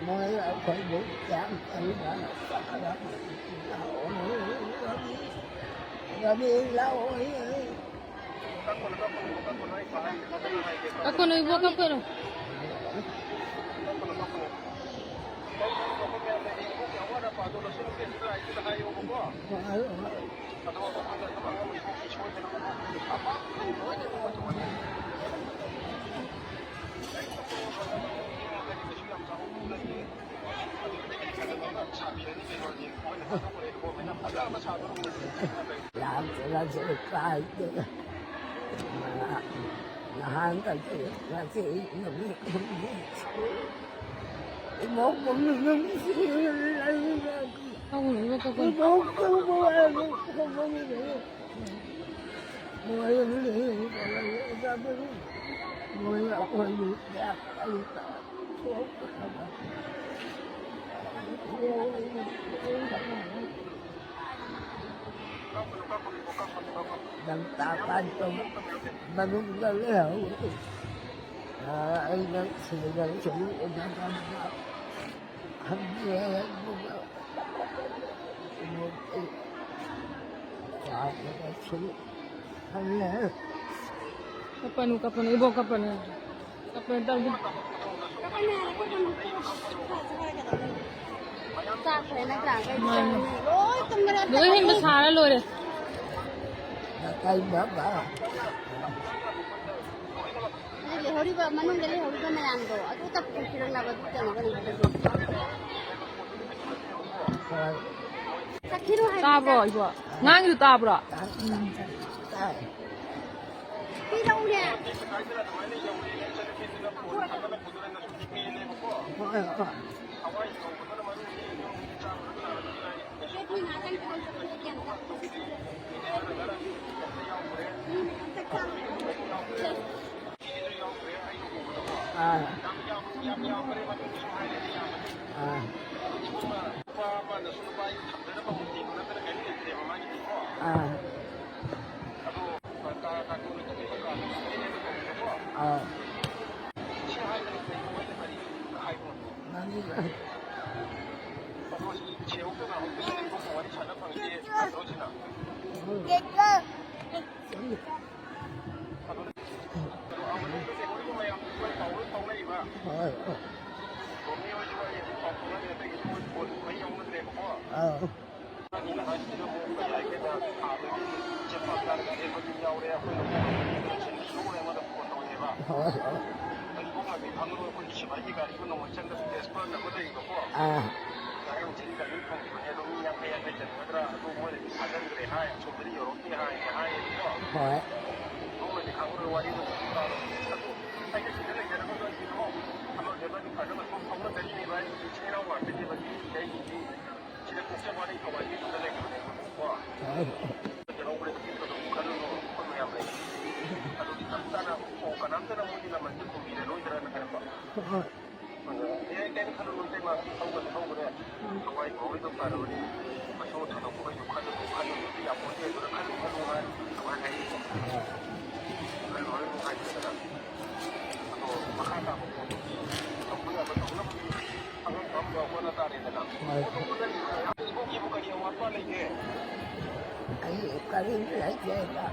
mới ở phải bị chạm ấy đã đi lâu ấy Ako na ibo ka pero. làm là sự cài là hai cái là cái một mình Ako na ibo ka pero. một không có gì nữa người là người bị đẹp đằng ta tan trong mà cũng đã hiểu anh đang xử đang chủ đang hắn nghe một cái sự hắn nghe Kapan ibo kapan. Kapan tawag. Doon ba sara lore. tay bả bả hori ba manung dari hori ba mayan do aku tak pirang na ba tan ba ni sakiro hai Ta bro ibo. Ngang yu ta bro. tay pirang udah cái lại chơi đó